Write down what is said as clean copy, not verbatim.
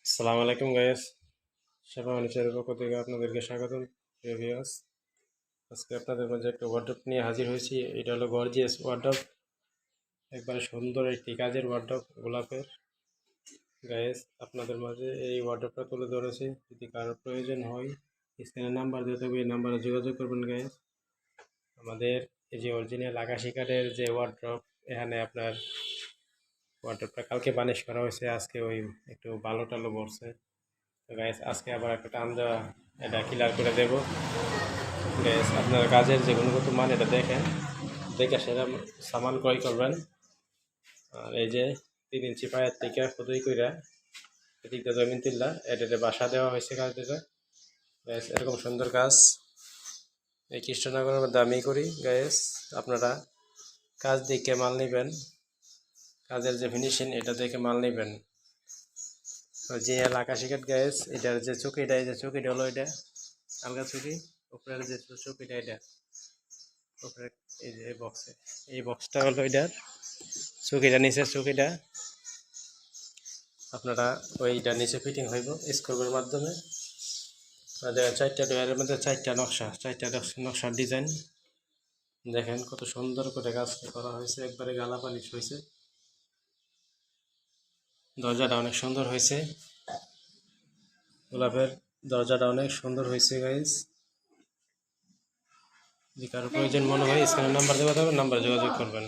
আসসালামু আলাইকুম গাইস। সেবা মানুষের পক্ষ থেকে আপনাদেরকে স্বাগতম। প্রিয় ভিউয়ার্স, আজকে আপনাদের মাঝে একটা ওয়ার্ডরোব নিয়ে হাজির হয়েছি। এটা হলো গর্জিয়াস ওয়ার্ডরোব, একবারে সুন্দর একটি কাজের ওয়ার্ডরোব গোলাপের। গাইস, আপনাদের মাঝে এই ওয়ার্ডরোবটা তুলে ধরেছি। যদি কারোর প্রয়োজন হয়, স্ক্রিনে নাম্বার দিয়ে থাকবে, এই নাম্বারে যোগাযোগ করবেন গাইস। আমাদের এই যে অরিজিনাল আকাশি কাঠের যে ওয়ার্ডরোব, এখানে আপনার ওয়ার্ডরোবটা কালকে বানিশ করা হয়েছে, আজকে ওই একটু বালো টালো পড়ছে। তো গাইস, আজকে আবার একটা টান দেওয়া, এটা ক্লিয়ার করে দেব। গাইস, আপনার কাজের যে গুণগত মান এটা দেখেন, দেখে সেটা সামান ক্রয় করবেন। আর এই যে 3 ইঞ্চি পায়ের থেকে খুদই কইরা এদিকটা জমিন তিল্লা এটাতে বাসা দেওয়া হয়েছে কাজ দিতে। গাইস, এরকম সুন্দর কাজ এই কৃষ্ণনগরের মধ্যে আমি করি। গাইস, আপনারা কাজ দেখে মাল নেবেন, কাজের যে ফিনিশিং এটা দেখে মাল নেবেন। যে আকাশি কাঠ গাইস, এটার যে চুকিটা, এই যে চুকিটা হলো এটা আলগা চুকি, উপরের যে চুকিটা এটা উপরে, এই যে বক্সে, এই বক্সটা হলো এটার চুকিটা, নিচের চুকিটা আপনারা ওইটা নিচে ফিটিং হইব স্ক্রুর মাধ্যমে। দেখেন 4টা ডয়ারের মধ্যে 4টা নকশা, 4টা নকশার ডিজাইন দেখেন কত সুন্দর করে কাজ করা হয়েছে, একবারে গালা পালিশ হয়েছে। দরজাটা অনেক সুন্দর হয়েছে, গোলাপের দরজাটা অনেক সুন্দর হয়েছে গাইজ। যদি কারো প্রয়োজন মনে হয় স্ক্রিনের নাম্বার দেওয়া থাকবে, নাম্বার যোগাযোগ করবেন।